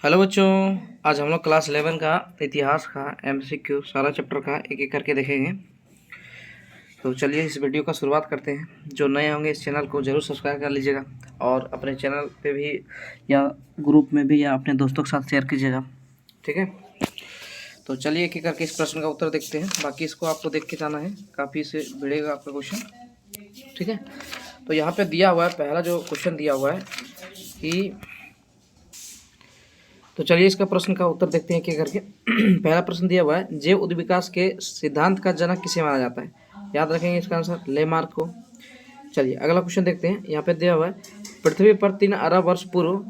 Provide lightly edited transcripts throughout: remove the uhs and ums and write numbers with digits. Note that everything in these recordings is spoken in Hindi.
हेलो बच्चों, आज हम लोग क्लास 11 का इतिहास का एमसीक्यू सारा चैप्टर का एक एक करके देखेंगे। तो चलिए इस वीडियो का शुरुआत करते हैं। जो नए होंगे इस चैनल को ज़रूर सब्सक्राइब कर लीजिएगा और अपने चैनल पे भी या ग्रुप में भी या अपने दोस्तों के साथ शेयर कीजिएगा, ठीक है। तो चलिए एक एक करके इस प्रश्न का उत्तर देखते हैं। बाकी इसको आपको देख के जाना है, काफ़ी से भिड़ेगा आपका क्वेश्चन, ठीक है। तो यहाँ पे दिया हुआ है, पहला जो क्वेश्चन दिया हुआ है कि तो चलिए इसका प्रश्न का उत्तर देखते हैं क्या करके। पहला प्रश्न दिया हुआ है, जैव उद्विकास के सिद्धांत का जनक किसे माना जाता है। याद रखेंगे इसका आंसर लेमार्क को। चलिए अगला क्वेश्चन देखते हैं। यहाँ पे दिया हुआ है, पृथ्वी पर 3 अरब वर्ष पूर्व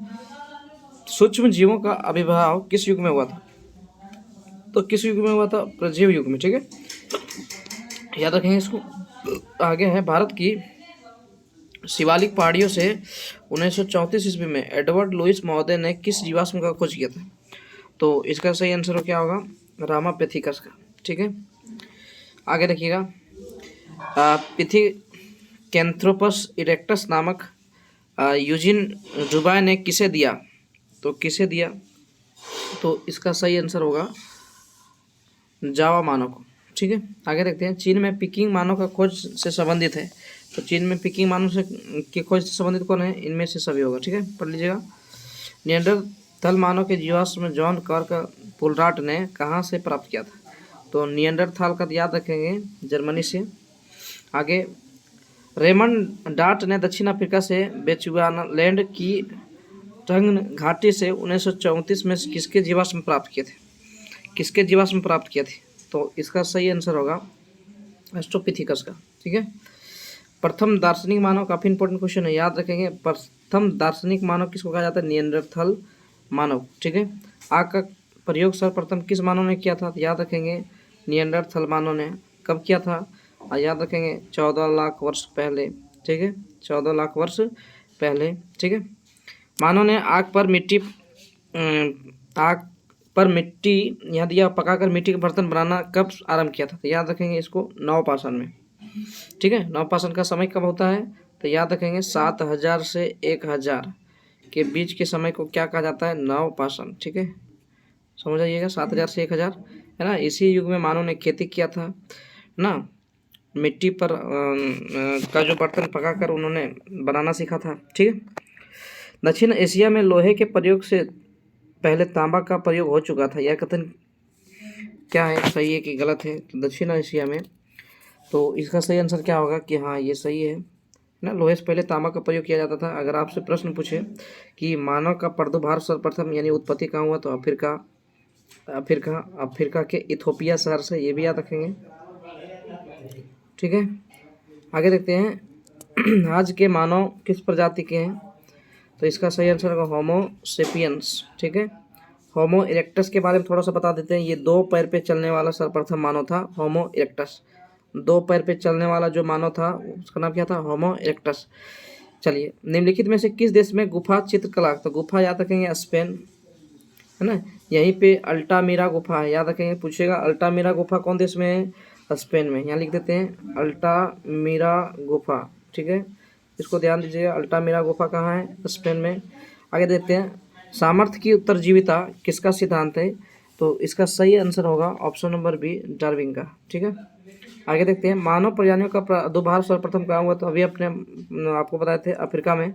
सूक्ष्म जीवों का आविर्भाव किस युग में हुआ था। तो किस युग में हुआ था? प्रजीव युग में, ठीक है। याद रखेंगे इसको। आगे है, भारत की शिवालिक पहाड़ियों से 1934 ईस्वी में एडवर्ड लुईस महोदय ने किस जीवाश्म का खोज किया था। तो इसका सही आंसर क्या होगा? रामापेथिकस का, ठीक है। आगे देखिएगा, पिथिकेंथ्रोपस इरेक्टस नामक यूजिन जुबाय ने किसे दिया। तो किसे दिया? तो इसका सही आंसर होगा जावा मानव को, ठीक है। आगे देखते हैं, चीन में पिकिंग मानव का खोज से संबंधित है। तो चीन में पिकिंग मानव से की खोज से संबंधित कौन है? इनमें से सभी होगा, ठीक है, पढ़ लीजिएगा। नियंडरथल मानव के जीवाश्म जॉन कर्क पुलराट ने कहाँ से प्राप्त किया था। तो नियंडरथल का याद रखेंगे, जर्मनी से। आगे, रेमंड डार्ट ने दक्षिण अफ्रीका से बेचुआनालैंड की टंग घाटी से 1934 में किसके जीवाश्म प्राप्त किए थे। किसके जीवाश्म प्राप्त किए थे? तो इसका सही आंसर होगा एस्ट्रोपिथिकस का, ठीक है। प्रथम दार्शनिक मानव, काफी इंपॉर्टेंट क्वेश्चन है, याद रखेंगे। प्रथम दार्शनिक मानव किसको कहा जाता है? नियंडरथल मानव, ठीक है। आग का प्रयोग सर्वप्रथम किस मानव ने किया था? याद रखेंगे, नियंडरथल मानव ने। कब किया था? और याद रखेंगे 14 लाख वर्ष पहले, ठीक है, 14 लाख वर्ष पहले, ठीक है। मानव ने आग पर मिट्टी यहाँ दिया पकाकर मिट्टी के बर्तन बनाना कब आरंभ किया था। तो याद रखेंगे इसको नवपाषाण में, ठीक है। नवपाषाण का समय कब होता है? तो याद रखेंगे 7000 से 1000 के बीच के समय को क्या कहा जाता है? नवपाषाण, ठीक है, समझ आइएगा। 7000 से 1000 है ना। इसी युग में मानव ने खेती किया था ना, मिट्टी पर का जो बर्तन पकाकर उन्होंने बनाना सीखा था, ठीक है। दक्षिण एशिया में लोहे के प्रयोग से पहले तांबा का प्रयोग हो चुका था। यह कथन क्या है, सही है कि गलत है? तो दक्षिण एशिया में, तो इसका सही आंसर क्या होगा कि हाँ ये सही है ना, लोहे से पहले तांबा का प्रयोग किया जाता था। अगर आपसे प्रश्न पूछे कि मानव का प्रादुर्भाव सर्वप्रथम यानी उत्पत्ति कहाँ हुआ, तो अफ्रीका के इथोपिया शहर से, ये भी याद रखेंगे, ठीक है। आगे देखते हैं, आज के मानव किस प्रजाति के हैं। तो इसका सही आंसर होगा होमो सेपियंस, ठीक है। होमो इरेक्टस के बारे में थोड़ा सा बता देते हैं। ये 2 पैर पे चलने वाला सर्वप्रथम मानव था, होमो इरेक्टस। 2 पैर पे चलने वाला जो मानव था उसका नाम क्या था? होमो इरेक्टस। चलिए, निम्नलिखित में से किस देश में गुफा चित्रकला। तो गुफा याद रखेंगे स्पेन, है ना। यहीं पे अल्टामीरा गुफा है, याद रखेंगे, पूछेगा अल्टामीरा गुफा कौन देश में है? स्पेन में। यहाँ लिख देते हैं अल्टामीरा गुफा, ठीक है, इसको ध्यान दीजिएगा। अल्टामीरा गुफा कहाँ है? स्पेन में। आगे देखते हैं, सामर्थ्य की उत्तरजीविता किसका सिद्धांत है। तो इसका सही आंसर होगा ऑप्शन नंबर बी, डार्विन का, ठीक है। आगे देखते हैं, मानव प्रजातियों का प्रादुर्भाव सर्वप्रथम कहाँ हुआ। तो अभी अपने आपको बताए थे अफ्रीका में।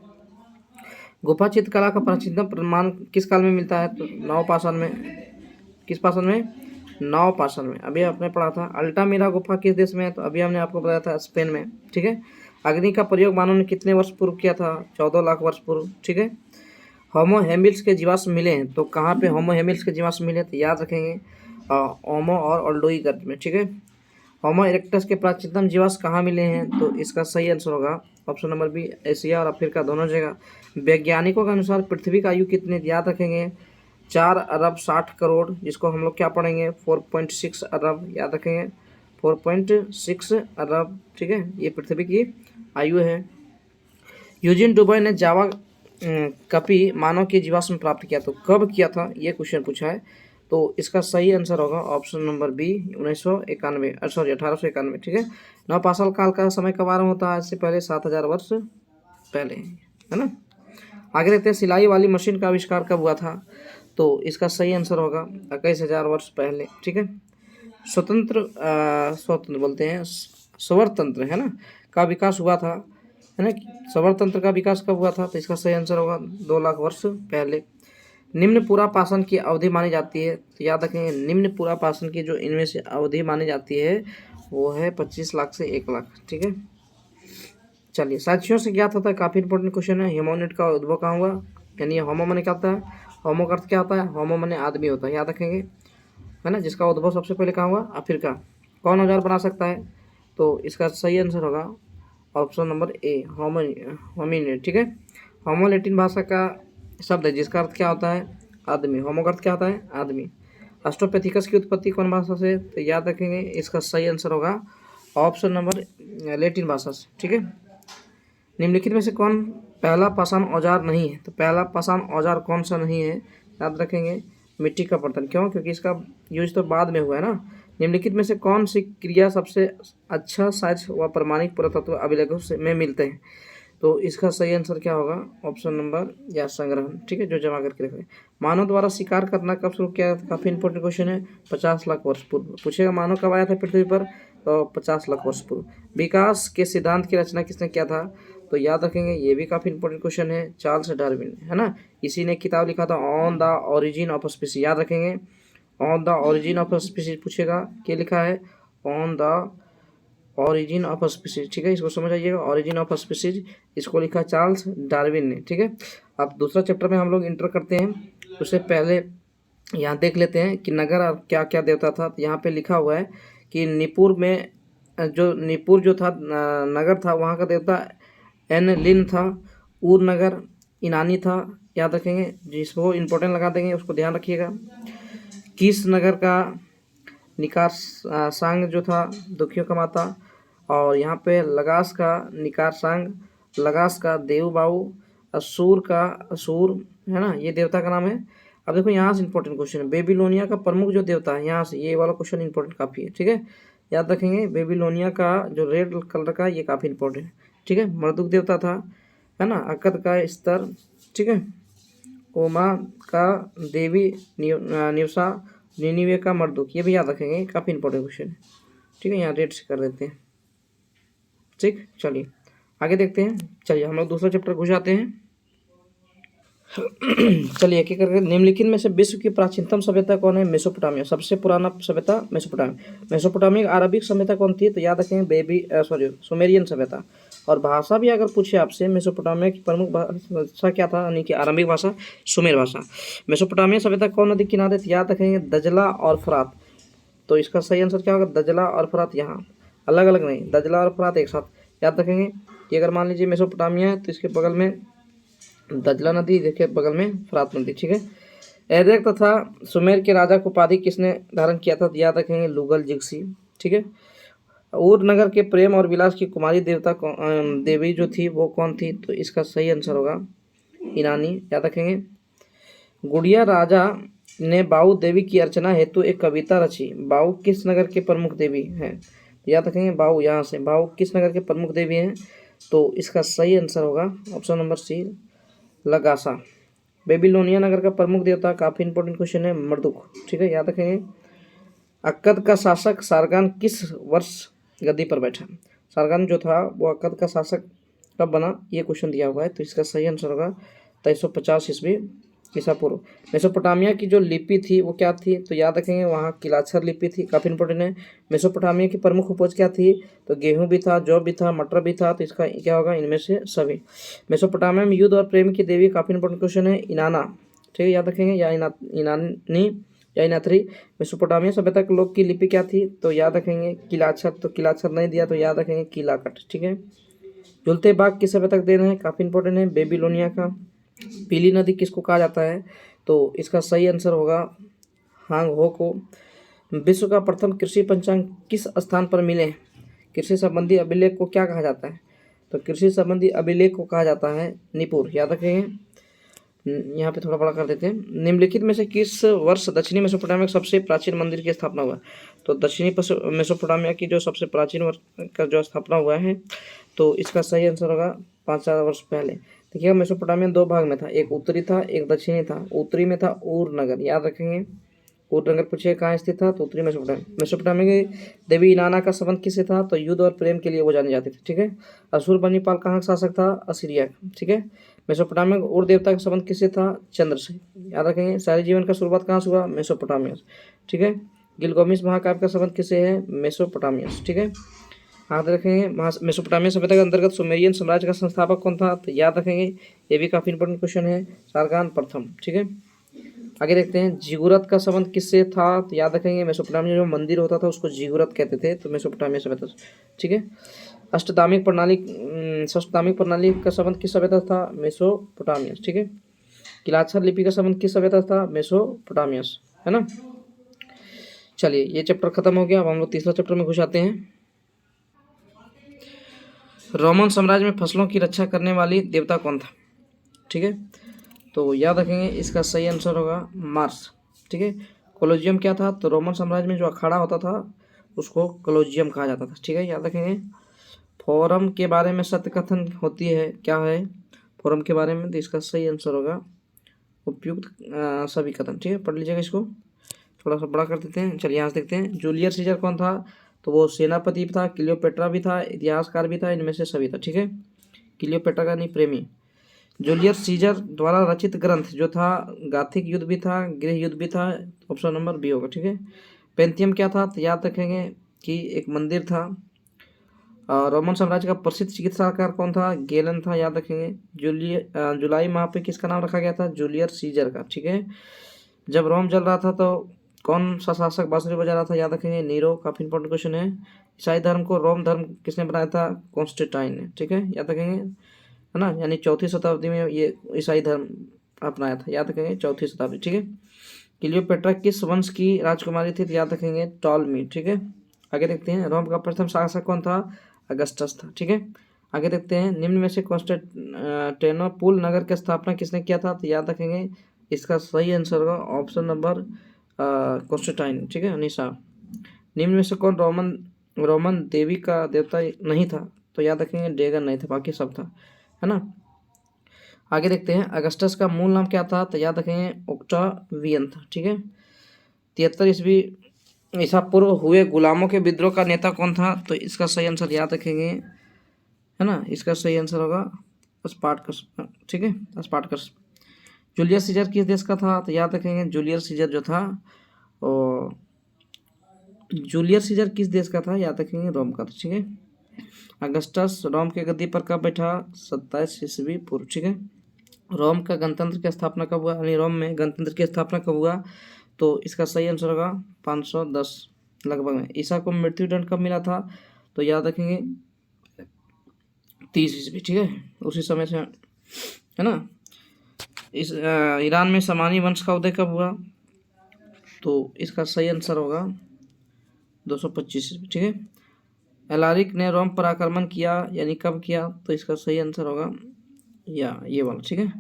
गुफा चित्रकला का प्राचीनतम प्रमाण किस काल में मिलता है? तो नवपाषाण में। किस पाषाण में? नवपाषाण में। अभी आपने पढ़ा था। अल्टामीरा गुफा किस देश में है? तो अभी हमने आपको बताया था स्पेन में, ठीक है। अग्नि का प्रयोग मानव ने कितने वर्ष पूर्व किया था? 14 लाख वर्ष पूर्व, ठीक है। होमो हेमिल्स के जीवाश्म मिले हैं, तो कहाँ पे होमो हेमिल्स के जीवाश्म मिले? तो याद रखेंगे होमो और ओल्डोई गर्त में, ठीक है। होमो इरेक्टस के प्राचीनतम जीवाश्म कहाँ मिले हैं? तो इसका सही आंसर होगा ऑप्शन नंबर बी, एशिया और अफ्रीका दोनों जगह। वैज्ञानिकों के अनुसार पृथ्वी का आयु कितने? याद रखेंगे 4 अरब 60 करोड़, जिसको हम लोग क्या पढ़ेंगे? 4.6 अरब, याद रखेंगे 4.6 अरब, ठीक है, ये पृथ्वी की आयु है। यूजिन डुबय ने जावा कपी मानव के जीवाश्म प्राप्त किया, तो कब किया था? ये क्वेश्चन पूछा है। तो इसका सही आंसर होगा ऑप्शन नंबर बी, 1891, ठीक है। नवपाषाण काल का समय कब आरंभ होता है? आज से पहले 7000 वर्ष पहले, है ना। आगे देखते हैं, सिलाई वाली मशीन का आविष्कार कब हुआ था। तो इसका सही आंसर होगा 21,000 वर्ष पहले। ठीक है। स्वतंत्र बोलते हैं, स्वरतंत्र है ना, का विकास हुआ था, है ना। स्वरतंत्र का विकास कब हुआ था? तो इसका सही आंसर होगा 2 लाख वर्ष पहले। निम्न पूरा पाषाण की अवधि मानी जाती है, तो याद रखेंगे निम्न पूरा पाषाण की जो इनमें से अवधि मानी जाती है वो है 25 लाख से 1 लाख। ठीक है। चलिए, साक्ष्यों से ज्ञात होता है, काफ़ी इंपॉर्टेंट क्वेश्चन है। ह्यूमैनिड का उद्भव कहाँ हुआ? यानी होमो माने क्या होता है? होमो का अर्थ क्या होता है? होमो माने आदमी होता है, याद रखेंगे, है ना। जिसका उद्भव सबसे पहले कहाँ हुआ? अफ्रीका। कौन औजार बना सकता है? तो इसका सही आंसर होगा ऑप्शन नंबर ए, होमिनिड। ठीक है। होमो लैटिन भाषा का शब्द है जिसका अर्थ क्या होता है? आदमी। होमो का अर्थ क्या होता है? आदमी। ऑस्ट्रोपेथिकस की उत्पत्ति कौन भाषा से? तो याद रखेंगे इसका सही आंसर होगा ऑप्शन नंबर लैटिन भाषा से। ठीक है। निम्नलिखित में से कौन पहला पाषाण औजार नहीं है? तो पहला पाषाण औजार कौन सा नहीं है? याद रखेंगे मिट्टी का बर्तन। क्यों? क्योंकि इसका यूज तो बाद में हुआ है ना। निम्नलिखित में से कौन सी क्रिया सबसे अच्छा साक्ष्य व प्रमाणिक पुरातत्व अभिलेखों से में मिलते हैं? तो इसका सही आंसर क्या होगा? ऑप्शन नंबर या संग्रहण। ठीक है, जो जमा करके रखे। मानव द्वारा शिकार करना कब शुरू किया? काफ़ी इंपॉर्टेंट क्वेश्चन है। 50 लाख वर्ष पूर्व पूछेगा। मानव कब आया था पृथ्वी पर? तो 50 लाख वर्ष पूर्व। विकास के सिद्धांत की रचना किसने किया था? तो याद रखेंगे ये भी काफ़ी इंपॉर्टेंट क्वेश्चन है, चार्ल्स डार्विन, है ना। इसी ने किताब लिखा था on the origin of species. याद रखेंगे on the origin of species पूछेगा, क्या लिखा है? On the origin of species. ठीक है, इसको समझ आइएगा। ओरिजिन ऑफ स्पीसीज इसको लिखा चार्ल्स डार्विन ने। ठीक है। अब दूसरा चैप्टर में हम लोग इंटर करते हैं, उससे पहले यहाँ देख लेते हैं कि नगर और क्या क्या देवता था। तो यहाँ पे लिखा हुआ है कि निपुर में निपुर जो था नगर था, वहाँ का देवता एनलिन था। ऊर नगर ईनानी था, याद रखेंगे। जिसको इम्पोर्टेंट लगा देंगे उसको ध्यान रखिएगा। किस नगर का निकार सांग जो था दुखियों का माता, और यहाँ पे लगास का निकार सांग, लगास का देवबाऊ, असूर का असूर, है ना, ये देवता का नाम है। अब देखो यहाँ से इंपॉर्टेंट क्वेश्चन है, बेबीलोनिया का प्रमुख जो देवता है, यहाँ से ये वाला क्वेश्चन इंपॉर्टेंट काफ़ी है। ठीक है, याद रखेंगे बेबीलोनिया का जो रेड कलर का, ये काफ़ी इंपॉर्टेंट है। ठीक है, मर्दुक देवता था, है ना, अकद का स्तर, ठीक है, ओमा का देवी निवसा, निनिवे का मर्दुक, ये भी याद रखेंगे, काफ़ी इंपॉर्टेंट क्वेश्चन है। ठीक है, यहाँ रेड से कर देते हैं। ठीक, चलिए आगे देखते हैं। चलिए हम लोग दूसरा चैप्टर घुस जाते हैं। चलिए एक एक करके। निम्नलिखित में से विश्व की प्राचीनतम सभ्यता कौन है? मेसोपोटामिया। सबसे पुराना सभ्यता मेसोपोटामिया। मेसोपोटामिया अरबिक सभ्यता कौन थी? तो याद रखें सुमेरियन सभ्यता। और भाषा भी अगर पूछे आपसे, मेसोपोटामिया की प्रमुख भाषा क्या था? यानी कि आरंभिक भाषा सुमेर भाषा। मेसोपोटामिया सभ्यता कौन नदी किनारे? याद रखेंगे दजला और फरात। तो इसका सही आंसर क्या होगा? दजला और फरात, यहाँ अलग अलग नहीं, दजला और फरात एक साथ। याद रखेंगे कि अगर मान लीजिए मेसोपोटामिया है तो इसके बगल में दजला नदी, देखिए बगल में फरात नदी। ठीक है। एरेक तथा सुमेर के राजा को उपाधि किसने धारण किया था? याद रखेंगे लुगल जिग्सी। ठीक है। ऊर नगर के प्रेम और विलास की कुमारी देवी जो थी वो कौन थी? तो इसका सही आंसर होगा ईरानी। याद रखेंगे। गुड़िया राजा ने बाऊ देवी की अर्चना हेतु एक कविता रची। बाऊ किस नगर के प्रमुख देवी हैं? याद रखेंगे बाऊ, यहाँ से बाऊ किस नगर के प्रमुख देवी हैं? तो इसका सही आंसर होगा ऑप्शन नंबर सी, लगासा। बेबीलोनिया नगर का प्रमुख देवता, काफ़ी इंपॉर्टेंट क्वेश्चन है, मर्दुक। ठीक है, याद रखेंगे। अक्कद का शासक सारगान किस वर्ष गद्दी पर बैठा? सारगान जो था वो अक्कद का शासक कब बना? ये क्वेश्चन दिया हुआ है। तो इसका सही आंसर होगा 2350 ईस्वी ईसा पूर्व। मेसोपोटामिया की जो लिपि थी वो क्या थी? तो याद रखेंगे वहाँ किलाक्षर लिपि थी, काफ़ी इंपॉर्टेंट है। मेसोपोटामिया की प्रमुख उपज क्या थी? तो गेहूं भी था, जौ भी था, मटर भी था। तो इसका क्या होगा? इनमें से सभी। मेसोपोटामिया में युद्ध और प्रेम की देवी, काफ़ी इंपॉर्टेंट क्वेश्चन है, इनाना। ठीक है, याद रखेंगे, या इनानी या इनाथरी। मेसोपोटामिया सभ्यता के लोग की लिपि क्या थी? तो याद रखेंगे किलाक्षर। तो किलाक्षर नहीं दिया तो याद रखेंगे किलाकट। ठीक है। झुलते बाग किस सभ्यता का देन है? काफ़ी इंपॉर्टेंट है, बेबीलोनिया का। पीली नदी किसको कहा जाता है? तो इसका सही आंसर होगा हांग हो को। विश्व का प्रथम कृषि पंचांग किस स्थान पर मिले? कृषि संबंधी अभिलेख को क्या कहा जाता है? तो कृषि संबंधी अभिलेख को कहा जाता है निपुर। याद रखेंगे, यहाँ पे थोड़ा बड़ा कर देते हैं। निम्नलिखित में से किस वर्ष दक्षिणी मेसोपोटामिया के सबसे प्राचीन मंदिर की स्थापना हुआ? तो दक्षिणी मेसोपोटामिया की जो सबसे प्राचीन वर्ष का जो स्थापना हुआ है, तो इसका सही आंसर होगा 5000 वर्ष पहले। देखिएगा मेसोपोटामिया दो भाग में था, एक उत्तरी था एक दक्षिणी था। उत्तरी में था ऊर नगर, याद रखेंगे। ऊर नगर पूछिए कहाँ स्थित था, तो उत्तरी मेसोपोटामिया। मेसोपोटामिया की देवी इनाना का संबंध किससे था, तो युद्ध और प्रेम के लिए वो जाने जाते थे, ठीक है। अशुरबनीपाल कहाँ का शासक था, असीरिया का, ठीक है। मेसोपोटामिया में उर देवता का संबंध किससे था, चंद्र से, याद रखेंगे। सारी जीवन का शुरुआत कहाँ से हुआ, मेसोपोटामिया से, ठीक है। गिलगामेश महाकाव्य का संबंध किससे है, मेसोपोटामिया से, ठीक है। याद रखेंगे। मेसोपोटामिया सभ्यता के अंतर्गत सुमेरियन साम्राज्य का संस्थापक कौन था, तो याद रखेंगे, ये भी काफी इंपॉर्टेंट क्वेश्चन है, सारगान प्रथम, ठीक है। आगे देखते हैं, जिगुरत का संबंध किससे था, तो याद रखेंगे मेसोपोटामिया जो मंदिर होता था उसको जिगुरत कहते थे, तो मेसोपोटामिया सभ्यता, ठीक है। अष्टधामिक प्रणाली का संबंध किस सभ्यता था, मेसोपोटामिया, ठीक है। किलाक्षर लिपि का संबंध किस सभ्यता था, मेसोपोटामिया, है ना। चलिए ये चैप्टर खत्म हो गया, अब हम लोग तीसरा चैप्टर में घुस आते हैं। रोमन साम्राज्य में फसलों की रक्षा करने वाली देवता कौन था, ठीक है। तो याद रखेंगे इसका सही आंसर होगा मार्स, ठीक है। कोलोजियम क्या था, तो रोमन साम्राज्य में जो अखाड़ा होता था उसको कोलोजियम कहा जाता था, ठीक है, याद रखेंगे। फोरम के बारे में सत्य कथन होती है, क्या है फोरम के बारे में, तो इसका सही आंसर होगा उपयुक्त सभी कथन, ठीक है। पढ़ लीजिएगा इसको, थोड़ा सा बड़ा कर देते हैं। चलिए यहाँ से देखते हैं, जूलियस सीजर कौन था, तो वो सेनापति भी था, क्लियोपेट्रा भी था, इतिहासकार भी था, इनमें से सभी था, ठीक है। क्लियोपेट्रा का नहीं, प्रेमी। जूलियस सीजर द्वारा रचित ग्रंथ जो था, गाथिक युद्ध भी था, गृह युद्ध भी था, ऑप्शन नंबर बी होगा, ठीक है। पेंथियम क्या था, तो याद रखेंगे कि एक मंदिर था। रोमन साम्राज्य का प्रसिद्ध चिकित्साकार कौन था, गेलन था, याद रखेंगे। जुलाई माह पे किसका नाम रखा गया था, जूलियस सीजर का, ठीक है। जब रोम जल रहा था तो कौन सा शासक बांसुरी बजा रहा था, याद रखेंगे, नीरो, काफी इंपॉर्टेंट क्वेश्चन है। ईसाई धर्म को रोम धर्म किसने बनाया था, कॉन्स्टेंटाइन ने, ठीक है, याद रखेंगे, है ना। यानी चौथी शताब्दी में ये ईसाई धर्म अपनाया था, याद रखेंगे, चौथी शताब्दी, ठीक है। क्लियोपेट्रा किस वंश की राजकुमारी थी, तो याद रखेंगे टॉलमी, ठीक है। आगे देखते हैं, रोम का प्रथम शासक कौन था, अगस्टस था, ठीक है। आगे देखते हैं, निम्न में से कॉन्स्टेंटिनोपुल नगर की स्थापना किसने किया था, तो याद रखेंगे इसका सही आंसर होगा ऑप्शन नंबर कॉन्स्टेंटाइन, ठीक है, निशा। निम्न में से कौन रोमन देवी का देवता नहीं था, तो याद रखेंगे डेगन नहीं था, बाकी सब था, है ना। आगे देखते हैं, अगस्टस का मूल नाम क्या था, तो याद रखेंगे ऑक्टावियन था, ठीक है। 73 ईस्वी ईसा पूर्व हुए गुलामों के विद्रोह का नेता कौन था, तो इसका सही आंसर याद रखेंगे, है ना, इसका सही आंसर होगा स्पार्टकस, ठीक है, स्पार्टकस। जूलियस सीजर किस देश का था, तो याद रखेंगे जूलियस सीजर जो था, और जूलियस सीजर किस देश का था, याद रखेंगे रोम का था, ठीक है। अगस्टस रोम के गद्दी पर कब बैठा, 27 ईस्वी पूर्व, ठीक है। रोम का गणतंत्र की स्थापना कब हुआ, यानी रोम में गणतंत्र की स्थापना कब हुआ, तो इसका सही आंसर होगा 510 लगभग में। ईसा को मृत्युदंड कब मिला था, तो याद रखेंगे 30 ईस्वी, ठीक है, उसी समय से, है ना। इस ईरान में समानी वंश का उदय कब हुआ, तो इसका सही आंसर होगा 225 ईस्वी, ठीक है। एलारिक ने रोम पर आक्रमण किया, यानी कब किया, तो इसका सही आंसर होगा या ये वाला, ठीक है।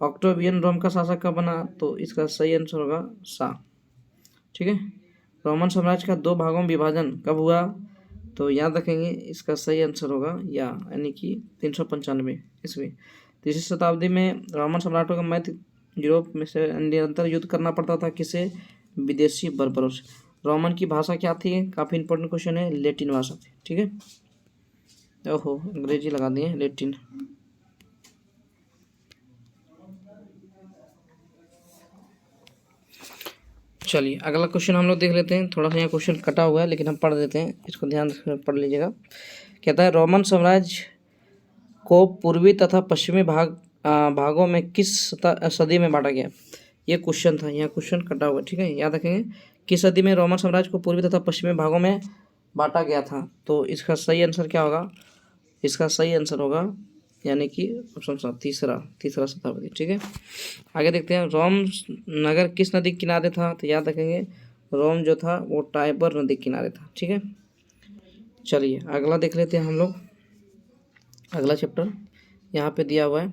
ऑक्टोवियन रोम का शासक कब बना, तो इसका सही आंसर होगा सा, ठीक है। रोमन साम्राज्य का दो भागों में विभाजन कब हुआ, तो याद रखेंगे इसका सही आंसर होगा या, यानी कि 395 ईस्वी। तीसरी शताब्दी में रोमन सम्राटों का मध्य यूरोप में से निरंतर युद्ध करना पड़ता था, किसे, विदेशी बर्बरों से। रोमन की भाषा क्या थी, काफ़ी इंपॉर्टेंट क्वेश्चन है, लैटिन भाषा थी, ठीक है। ओहो अंग्रेजी लगा दिए, लैटिन। चलिए अगला क्वेश्चन हम लोग देख लेते हैं, थोड़ा सा यहाँ क्वेश्चन कटा हुआ है लेकिन हम पढ़ देते हैं, इसको ध्यान से पढ़ लीजिएगा। कहता है, रोमन साम्राज्य को पूर्वी तथा पश्चिमी भागों में किस सदी में बांटा गया, ये क्वेश्चन था, यहाँ क्वेश्चन कटा हुआ, ठीक है, याद रखेंगे। किस सदी में रोमन साम्राज्य को पूर्वी तथा पश्चिमी भागों में बांटा गया था, तो इसका सही आंसर क्या होगा, इसका सही आंसर होगा यानी कि ऑप्शन तीसरा शताब्दी, ठीक है। आगे देखते हैं, रोम नगर किस नदी के किनारे था, तो याद रखेंगे रोम जो था वो टाइबर नदी के किनारे था, ठीक है। चलिए अगला देख लेते हैं हम लोग, अगला चैप्टर यहाँ पे दिया हुआ है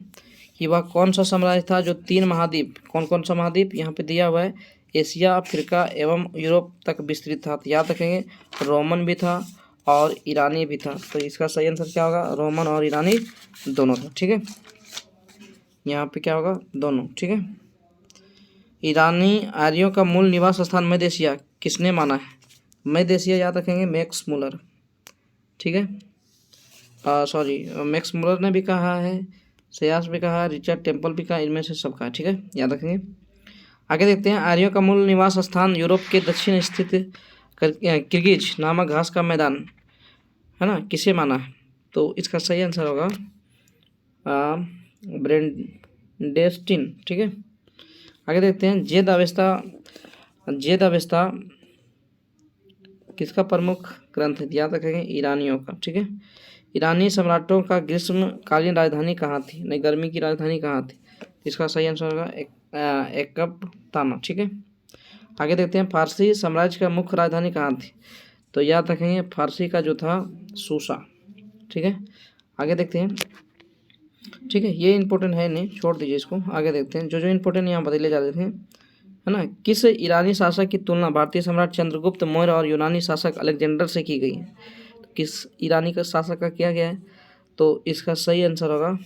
कि वह कौन सा साम्राज्य था जो 3 महाद्वीप, कौन सा महाद्वीप यहाँ पे दिया हुआ है, एशिया, अफ्रीका एवं यूरोप तक विस्तृत था, तो याद रखेंगे रोमन भी था और ईरानी भी था, तो इसका सही आंसर क्या होगा, रोमन और ईरानी दोनों था, ठीक है। यहाँ पे क्या होगा, दोनों। ठीक है। ईरानी आर्यों का मूल निवास स्थान मध्य एशिया किसने माना है? मध्य एशिया याद रखेंगे, मैक्स मुलर। ठीक है, सॉरी, मैक्स मुलर ने भी कहा है, सयास भी कहा, रिचर्ड टेम्पल भी कहा, इनमें से सब कहा। ठीक है, याद रखेंगे। आगे देखते हैं, आर्यों का मूल निवास स्थान यूरोप के दक्षिण स्थित किर्गिज नामक घास का मैदान है ना, किसे माना है? तो इसका सही आंसर होगा ब्रेंडेस्टिन। ठीक है। आगे देखते हैं, जेद अवेस्ता किसका प्रमुख ग्रंथ है? याद रखेंगे, ईरानियों का। ठीक है। ईरानी सम्राटों का ग्रीष्मकालीन राजधानी कहाँ थी? नहीं, गर्मी की राजधानी कहाँ थी? इसका सही आंसर होगा एकबताना। ठीक है। आगे देखते हैं, फारसी साम्राज्य का मुख्य राजधानी कहाँ थी? तो याद रखेंगे, फारसी का जो था सूसा। ठीक है। आगे देखते हैं। ठीक है, ये इंपॉर्टेंट है नहीं, छोड़ दीजिए इसको। आगे देखते हैं, जो जो इंपॉर्टेंट यहाँ बदले जा रहे थे, है ना। किस ईरानी शासक की तुलना भारतीय सम्राट चंद्रगुप्त मौर्य और यूनानी शासक अलेक्जेंडर से की गई है? तो किस ईरानी का शासक का किया गया है? तो इसका सही आंसर होगा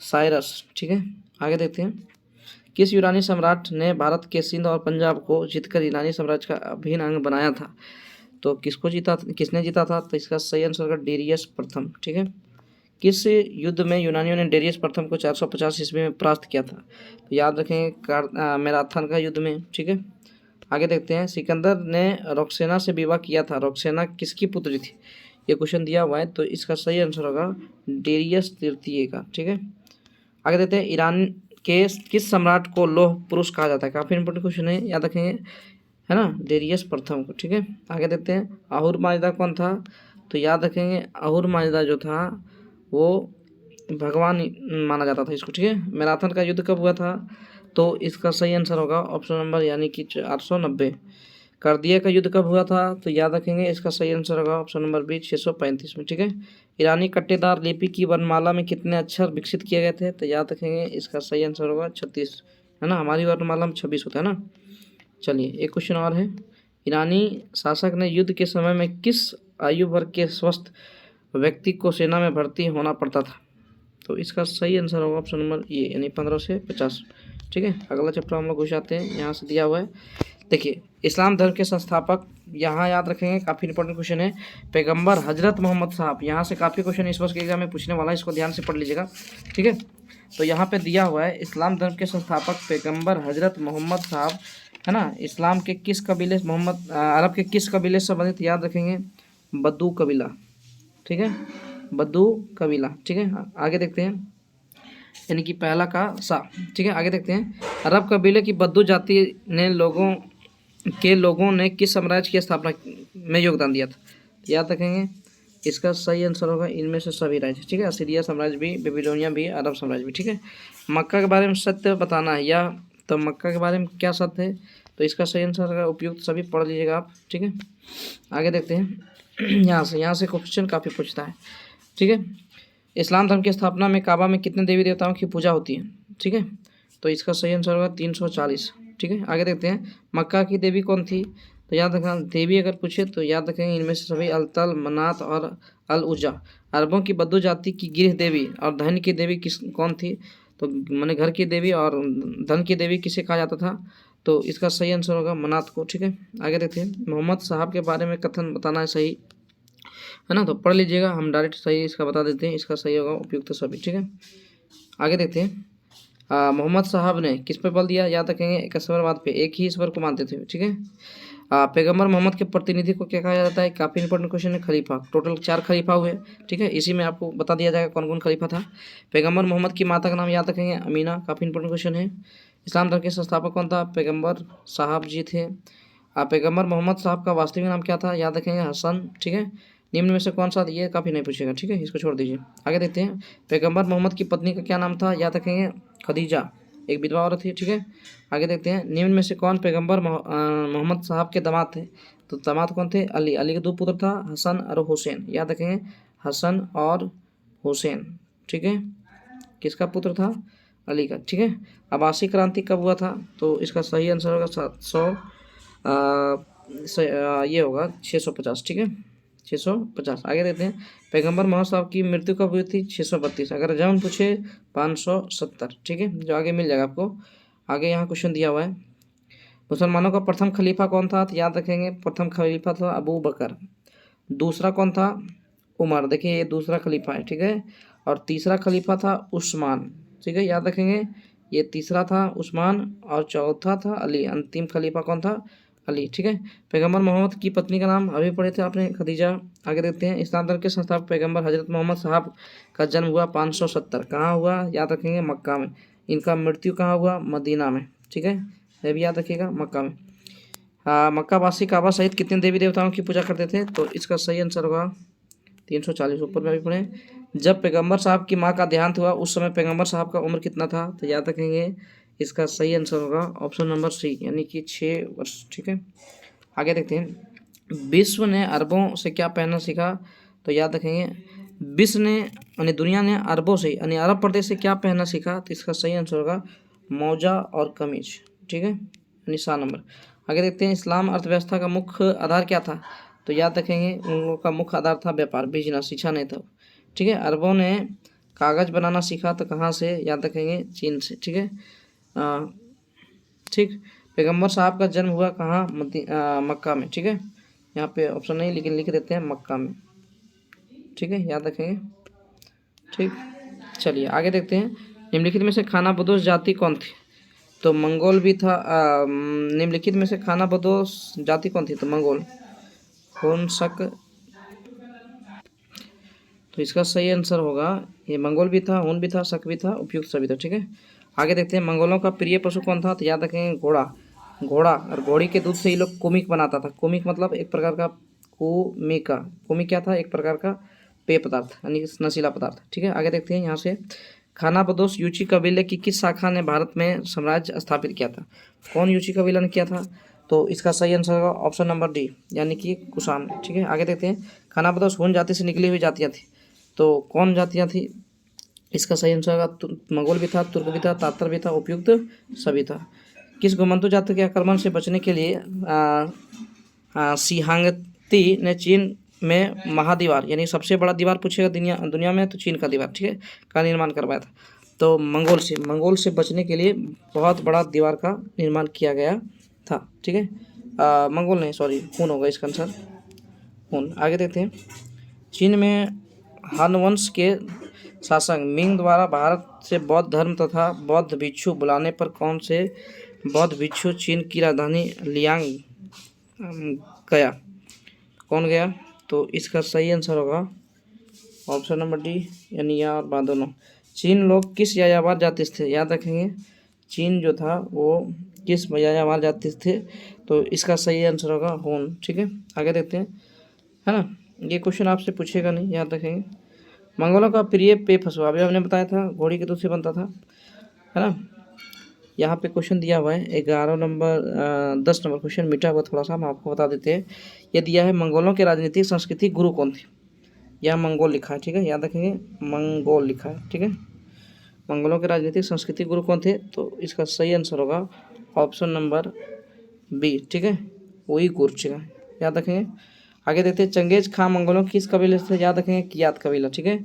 साइरस। ठीक है। आगे देखते हैं, किस यूनानी सम्राट ने भारत के सिंध और पंजाब को जीतकर ईरानी साम्राज्य का अभिन्न अंग बनाया था? तो किसने जीता था? तो इसका सही आंसर होगा डेरियस प्रथम। ठीक है। किस युद्ध में यूनानियों ने डेरियस प्रथम को 450 ईस्वी में परास्त किया था? तो याद रखें, मैराथन का युद्ध में। ठीक है। आगे देखते हैं, सिकंदर ने रोक्सेना से विवाह किया था, रोक्सेना किसकी पुत्री थी? ये क्वेश्चन दिया हुआ है, तो इसका सही आंसर होगा डेरियस तृतीय का। ठीक है। आगे देखते हैं, ईरान के किस सम्राट को लौह पुरुष कहा जाता है? काफ़ी इंपॉर्टेंट क्वेश्चन है, याद रखेंगे, है ना, डेरियस प्रथम को। ठीक है। आगे देखते हैं, अहुर माजिदा कौन था? तो याद रखेंगे, अहुर माजिदा जो था वो भगवान माना जाता था इसको। ठीक है। मैराथन का युद्ध कब हुआ था? तो इसका सही आंसर होगा ऑप्शन नंबर यानी कि 490। करदिया का युद्ध कब हुआ था? तो याद रखेंगे, इसका सही आंसर होगा ऑप्शन नंबर बी 635 में। ठीक है। ईरानी कट्टेदार लिपि की वर्णमाला में कितने अक्षर विकसित किए गए थे? तो याद रखेंगे, इसका सही आंसर होगा 36, है ना। हमारी वर्णमाला में 26 होता है ना। चलिए, एक क्वेश्चन और है, ईरानी शासक ने युद्ध के समय में किस आयु वर्ग के स्वस्थ व्यक्ति को सेना में भर्ती होना पड़ता था? तो इसका सही आंसर होगा ऑप्शन नंबर ये, यानी 15 से 50। ठीक है। अगला चैप्टर हम लोग घुस जाते हैं, यहाँ से दिया हुआ है, देखिए, इस्लाम धर्म के संस्थापक, यहाँ याद रखेंगे, काफ़ी इंपॉर्टेंट क्वेश्चन है, पैगंबर हजरत मोहम्मद साहब। यहाँ से काफ़ी क्वेश्चन इस वर्ष के एग्जाम में पूछने वाला है, इसको ध्यान से पढ़ लीजिएगा। ठीक है। तो यहाँ पे दिया हुआ है, इस्लाम धर्म के संस्थापक पैगंबर हजरत मोहम्मद साहब, है ना, इस्लाम के किस कबीले अरब के किस कबीले से संबंधित? याद रखेंगे, बद्दू कबीला। ठीक है, बद्दू कबीला। ठीक है। आगे देखते हैं, यानी कि पहला का सा। ठीक है। आगे देखते हैं, अरब कबीले की बद्दू जाति ने लोगों ने किस साम्राज्य की स्थापना में योगदान दिया था? याद रखेंगे, इसका सही आंसर होगा इनमें से सभी राज्य। ठीक है। असीरिया साम्राज्य भी, बेबीलोनिया भी, अरब साम्राज्य भी। ठीक है। मक्का के बारे में सत्य बताना है, या तो मक्का के बारे में क्या सत्य है? तो इसका सही आंसर होगा उपयुक्त सभी, पढ़ लीजिएगा आप। ठीक है। आगे देखते हैं, यहाँ से क्वेश्चन काफ़ी पूछता है। ठीक है। इस्लाम धर्म की स्थापना में काबा में कितने देवी देवताओं की पूजा होती है? ठीक है। तो इसका सही आंसर होगा 340। ठीक है। आगे देखते हैं, मक्का की देवी कौन थी? तो याद रखना, देवी अगर पूछे तो याद रखेंगे इनमें से सभी अलतल, मनात और अल उज्जा। अरबों की बद्दू जाति की गृह देवी और धन की देवी कौन थी? तो मैंने घर की देवी और धन की देवी किसे कहा जाता था? तो इसका सही आंसर होगा मनात को। ठीक है। आगे देखते हैं, मोहम्मद साहब के बारे में कथन बताना है सही, है ना, तो पढ़ लीजिएगा, हम डायरेक्ट सही इसका बता देते हैं, इसका सही होगा उपयुक्त सभी। ठीक है। आगे देखते हैं, मोहम्मद साहब ने किस पर बल दिया? याद रखेंगे, एक ईश्वरवाद पे, एक ही ईश्वर को मानते थे। ठीक है। पैगंबर मोहम्मद के प्रतिनिधि को क्या कहा जाता है? काफ़ी इंपॉर्टेंट क्वेश्चन है, खलीफा। टोटल 4 खलीफा हुए। ठीक है। इसी में आपको बता दिया जाएगा कौन कौन खलीफा था। पैगंबर मोहम्मद की माता का नाम याद रखेंगे, अमीना। काफ़ी इंपॉर्टेंट क्वेश्चन है। इस्लाम धर्म के संस्थापक कौन था? पैगंबर साहब जी थे। पैगंबर मोहम्मद साहब का वास्तविक नाम क्या था? याद रखेंगे, हसन। ठीक है। निम्न में से कौन सा? ये काफ़ी नहीं पूछेगा। ठीक है, इसको छोड़ दीजिए। आगे देखते हैं, पैगंबर मोहम्मद की पत्नी का क्या नाम था? याद रखेंगे, खदीजा, एक विधवा औरत थी। ठीक है। आगे देखते हैं, निम्न में से कौन पैगंबर मोहम्मद साहब के दामाद थे? तो दामाद कौन थे? अली। अली के 2 पुत्र था, हसन और हुसैन। याद रखेंगे, हसन और हुसैन। ठीक है। किसका पुत्र था? अली का। ठीक है। अब्बासी क्रांति कब हुआ था? तो इसका सही आंसर होगा 700, ये होगा 650। ठीक है, 650। आगे देखते हैं पैगंबर मोहम्मद साहब की मृत्यु कब हुई थी? 632। अगर जन्म पूछे 570। ठीक है, जो आगे मिल जाएगा आपको। आगे यहाँ क्वेश्चन दिया हुआ है, मुसलमानों का प्रथम खलीफा कौन था? तो याद रखेंगे प्रथम खलीफा था अबू बकर। दूसरा कौन था? उमर। देखिए ये दूसरा खलीफा है, ठीक है। और तीसरा खलीफा था उस्मान, ठीक है, याद रखेंगे। ये तीसरा था उस्मान और चौथा था अली। अंतिम खलीफा कौन था? अली, ठीक है। पैगंबर मोहम्मद की पत्नी का नाम अभी पढ़े थे आपने, खदीजा। आगे देखते हैं इस्लाम धर्म के संस्थापक पैगंबर हजरत मोहम्मद साहब का जन्म हुआ 570। कहाँ हुआ? याद रखेंगे मक्का में। इनका मृत्यु कहाँ हुआ? मदीना में, ठीक है, ये भी याद रखिएगा, मक्का में। मक्का वासी काबा सहित कितने देवी देवताओं की पूजा करते थे? तो इसका सही आंसर होगा 340। ऊपर में भी पढ़े, जब पैगंबर साहब की माँ का देहांत हुआ उस समय पैगंबर साहब का उम्र कितना था? तो याद रखेंगे इसका सही आंसर होगा ऑप्शन नंबर सी, यानी कि 6 वर्ष, ठीक है। आगे देखते हैं विश्व ने अरबों से क्या पहनना सीखा? तो याद रखेंगे विश्व ने यानी दुनिया ने अरबों से यानी अरब प्रदेश से क्या पहनना सीखा? तो इसका सही आंसर होगा मौजा और कमीज, ठीक है, यानी 7 नंबर। आगे देखते हैं इस्लाम अर्थव्यवस्था का मुख्य आधार क्या था? तो याद रखेंगे उन लोगों का मुख्य आधार था व्यापार, बिजनेस, शिक्षा नहीं था, ठीक है। अरबों ने कागज़ बनाना सीखा तो कहाँ से? याद रखेंगे चीन से, ठीक है। ठीक, पैगंबर साहब का जन्म हुआ कहाँ? मक्का में, ठीक है। यहाँ पे ऑप्शन नहीं लेकिन लिख देते हैं मक्का में, ठीक है, याद रखेंगे, ठीक। चलिए आगे देखते हैं निम्नलिखित में से खाना बदोश जाति कौन थी? तो मंगोल भी था। निम्नलिखित में से खाना बदोश जाति कौन थी? तो मंगोल, हुन, शक। तो इसका सही आंसर होगा ये मंगोल भी था, हुन भी था, शक भी था, उपयुक्त सभी था, ठीक है। आगे देखते हैं मंगोलों का प्रिय पशु कौन था? तो याद रखेंगे घोड़ा। घोड़ा और घोड़ी के दूध से ये लोग कोमिक बनाता था। कोमिक मतलब एक प्रकार का कोमिका। कोमिक क्या था? एक प्रकार का पेय पदार्थ यानी नशीला पदार्थ, ठीक है। आगे देखते हैं यहाँ से खाना बदोश यूची कबीले की किस शाखा ने भारत में साम्राज्य स्थापित किया था? कौन यूची कबीला ने किया था? तो इसका सही आंसर होगा ऑप्शन नंबर डी, यानी कि कुषाण, ठीक है। आगे देखते हैं खाना बदोश हुन जाति से निकली हुई जातियाँ थी, तो कौन जातियाँ थी? इसका सही आंसर होगा मंगोल भी था, तुर्क भी था, तातर भी था, उपयुक्त सभी था। किस घुमंतु जाति के आक्रमण से बचने के लिए शिहांगती ने चीन में महादीवार यानी सबसे बड़ा दीवार पूछेगा दुनिया में तो चीन का दीवार, ठीक है, का निर्माण करवाया था? तो मंगोल से बचने के लिए बहुत बड़ा दीवार का निर्माण किया गया था, ठीक है। मंगोल नहीं, सॉरी, हुन होगा इसका आंसर, हुन। आगे देखते हैं चीन में हान वंश के शासक मिंग द्वारा भारत से बौद्ध धर्म तथा बौद्ध भिक्षु बुलाने पर कौन से बौद्ध भिक्षु चीन की राजधानी लियांग गया? कौन गया? तो इसका सही आंसर होगा ऑप्शन नंबर डी, यानी या और बा दोनों। चीन लोग किस यायावर जाति से थे? याद रखेंगे चीन जो था वो किस यायावर जाति से थे? तो इसका सही आंसर होगा हुन, ठीक है। आगे देखते हैं, है ना, ये क्वेश्चन आपसे पूछेगा नहीं, याद रखेंगे। मंगोलों का प्रिय पेय पशु अभी हमने बताया था घोड़ी के दूध से बनता था, है ना। यहाँ पे क्वेश्चन दिया हुआ है 11 नंबर 10 नंबर क्वेश्चन मिटा हुआ थोड़ा सा, हम आपको बता देते हैं। ये दिया है मंगोलों के राजनीतिक संस्कृति गुरु कौन थे? यह मंगोल लिखा है, ठीक है, याद रखेंगे मंगोल लिखा है, ठीक है। मंगोलों के राजनीतिक संस्कृति गुरु कौन थे? तो इसका सही आंसर होगा ऑप्शन नंबर बी, ठीक है, उइगुर, ठीक है, याद रखेंगे। आगे देखते हैं चंगेज खां मंगोलों की किस कबीले से? याद रखेंगे कियात कबीला, ठीक है।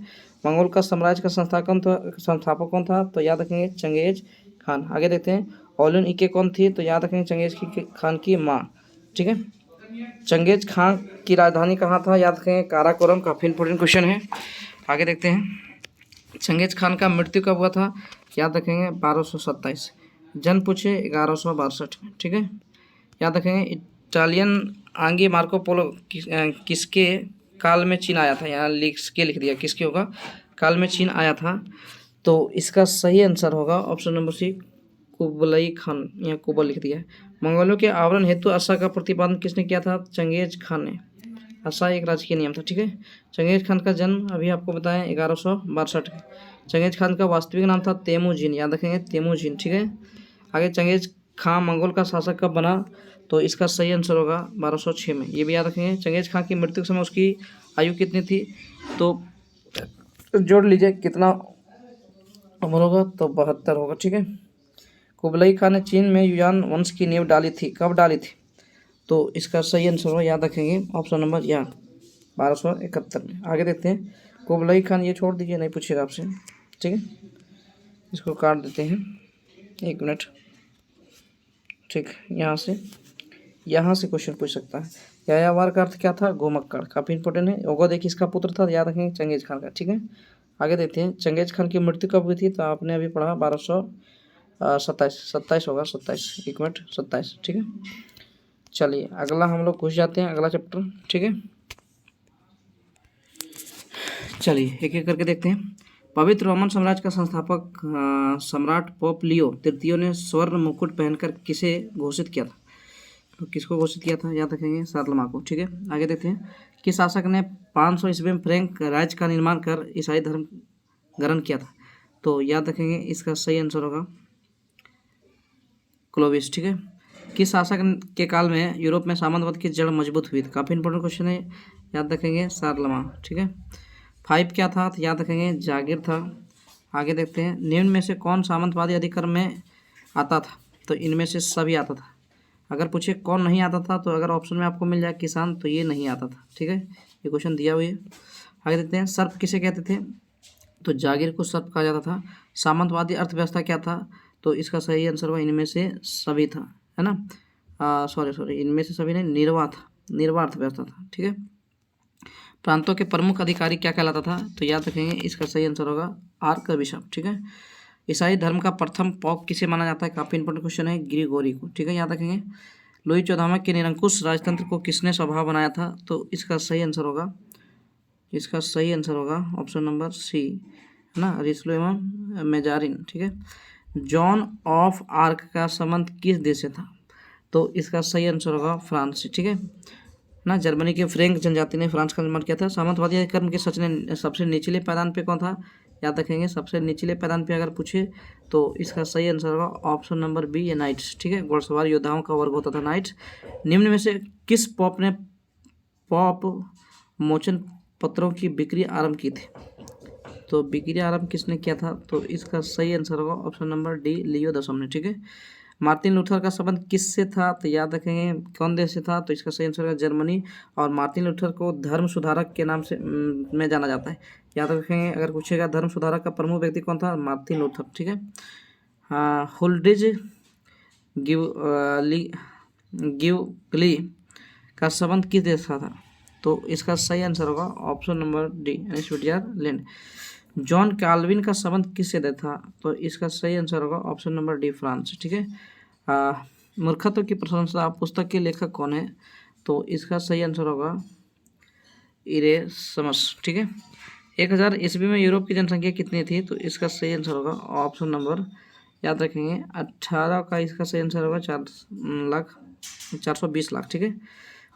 मंगोल का साम्राज्य का संस्थापक कौन था? तो याद रखेंगे चंगेज खान। आगे देखते हैं ओलिन इके कौन थी? तो याद रखेंगे चंगेज खान की माँ, ठीक है। चंगेज खान की राजधानी कहाँ था? याद रखेंगे काराकोरम, काफी इंपॉर्टेंट क्वेश्चन है। आगे देखते हैं चंगेज खान का मृत्यु कब हुआ था? याद रखेंगे 1227। जन्म पूछे 1162 में, ठीक है, याद रखेंगे। इटालियन आंगी मार्को पोलो किसके काल में चीन आया था? यहाँ लिख दिया, किसके होगा काल में चीन आया था? तो इसका सही आंसर होगा option number C, Kublai Khan, यहाँ कुबल लिख दिया है। मंगोलों के आवरण हेतु अरसा का प्रतिपादन किसने किया था? चंगेज खान ने। अरसा एक राजकीय नियम था, ठीक है। चंगेज खान का जन्म अभी आपको बताएं 1162 में। चंगेज खान का वास्तविक नाम था तेमुजिन, याद रखेंगे तेमुजिन, ठीक है। आगे चंगेज खान मंगोल का शासक कब बना? तो इसका सही आंसर होगा 1206 में, ये भी याद रखेंगे। चंगेज खान की मृत्यु के समय उसकी आयु कितनी थी? तो जोड़ लीजिए कितना उम्र होगा, तो 72 होगा, ठीक है। कुबलई खान ने चीन में युआन वंश की नींव डाली थी, कब डाली थी? तो इसका सही आंसर होगा, याद रखेंगे ऑप्शन नंबर या 1271 में। आगे देखते हैं कुबलई खान, ये छोड़ दीजिए, नहीं पूछेगा आपसे, ठीक है, इसको काट देते हैं, 1 मिनट, ठीक। यहाँ से क्वेश्चन पूछ सकता है। यायावर का अर्थ क्या था? गोमक्कड़, काफ़ी इंपॉर्टेंट है। ओगो किसका पुत्र था? याद रखेंगे चंगेज खान का, ठीक है। आगे देखते हैं चंगेज खान की मृत्यु कब हुई थी? तो आपने अभी पढ़ा 1227 होगा, 27, 1 मिनट, 27, ठीक है। चलिए अगला हम लोग घुस जाते हैं, अगला चैप्टर, ठीक है। चलिए एक एक करके देखते हैं। पवित्र रोमन साम्राज्य का संस्थापक सम्राट पोप लियो तृतीय ने स्वर्ण मुकुट पहनकर किसे घोषित किया था? तो किसको घोषित किया था? याद रखेंगे शारलमा को, ठीक है। आगे देखते हैं किस शासक ने 500 ईस्वी में फ्रैंक राज्य का निर्माण कर ईसाई धर्म ग्रहण किया था? तो याद रखेंगे इसका सही आंसर होगा क्लोविस, ठीक है। किस शासक के काल में यूरोप में सामंतवाद की जड़ मजबूत हुई थी? काफ़ी इंपॉर्टेंट क्वेश्चन है, याद रखेंगे शारलमा, ठीक है। 5 क्या था? तो याद रखेंगे जागीर था। आगे देखते हैं निम्न में से कौन सामंतवादी अधिकार में आता था? तो इनमें से सभी आता था। अगर पूछे कौन नहीं आता था, तो अगर ऑप्शन में आपको मिल जाए किसान, तो ये नहीं आता था, ठीक है, ये क्वेश्चन दिया हुआ है। आगे देखते हैं सर्प किसे कहते थे? तो जागीर को सर्प कहा जाता था। सामंतवादी अर्थव्यवस्था क्या था? तो इसका सही आंसर हुआ इनमें से सभी था, है ना, सॉरी इनमें से सभी नहीं, निर्वाह था, निर्वाह अर्थव्यवस्था था, ठीक है। प्रांतों के प्रमुख अधिकारी क्या कहलाता था? तो याद रखेंगे इसका सही आंसर होगा आर्क बिशप, ठीक है। ईसाई धर्म का प्रथम पोप किसे माना जाता है? काफ़ी इंपॉर्टेंट क्वेश्चन है, ग्रिगोरी को, ठीक है, याद रखेंगे। लुई 14वां के निरंकुश राजतंत्र को किसने स्वभाव बनाया था? तो इसका सही आंसर होगा ऑप्शन नंबर सी, है ना, रिस्लो एवं मेजारिन, ठीक है। जॉन ऑफ आर्क का संबंध किस देश से था? तो इसका सही आंसर होगा फ्रांस से, ठीक है ना। जर्मनी के फ्रेंक जनजाति ने फ्रांस का निर्माण किया था। सामंतवादी कर्म के सच ने सबसे निचले पैदान पे कौन था? याद रखेंगे सबसे निचले पैदान पे अगर पूछे तो इसका सही आंसर होगा ऑप्शन नंबर बी, ये नाइट्स, ठीक है, घुड़सवार योद्धाओं का वर्ग होता था नाइट्स। निम्न में से किस पॉप ने पॉप मोचन पत्रों की बिक्री आरंभ की थी? तो बिक्री आरंभ किसने किया था? तो इसका सही आंसर होगा ऑप्शन नंबर डी, लियो 10 ने, ठीक है। मार्टिन लूथर का संबंध किससे था? तो याद रखेंगे कौन देश से था? तो इसका सही आंसर है जर्मनी। और मार्टिन लूथर को धर्म सुधारक के नाम से में जाना जाता है। याद रखेंगे अगर पूछेगा धर्म सुधारक का प्रमुख व्यक्ति कौन था? मार्टिन लूथर, ठीक है। हुल्डिज गिवली का संबंध किस देश का था? तो इसका सही आंसर होगा option number D, Switzerland. John Calvin का संबंध किससे था? तो इसका सही आंसर होगा ऑप्शन नंबर डी, फ्रांस, ठीक है। मूर्खत्व की प्रशंसा पुस्तक के लेखक कौन है? तो इसका सही आंसर होगा इरेसमस, ठीक है। 1000 ईस्वी में यूरोप की जनसंख्या कितनी थी? तो इसका सही आंसर होगा ऑप्शन नंबर, याद रखेंगे 18 का इसका सही आंसर होगा 420 लाख, ठीक है।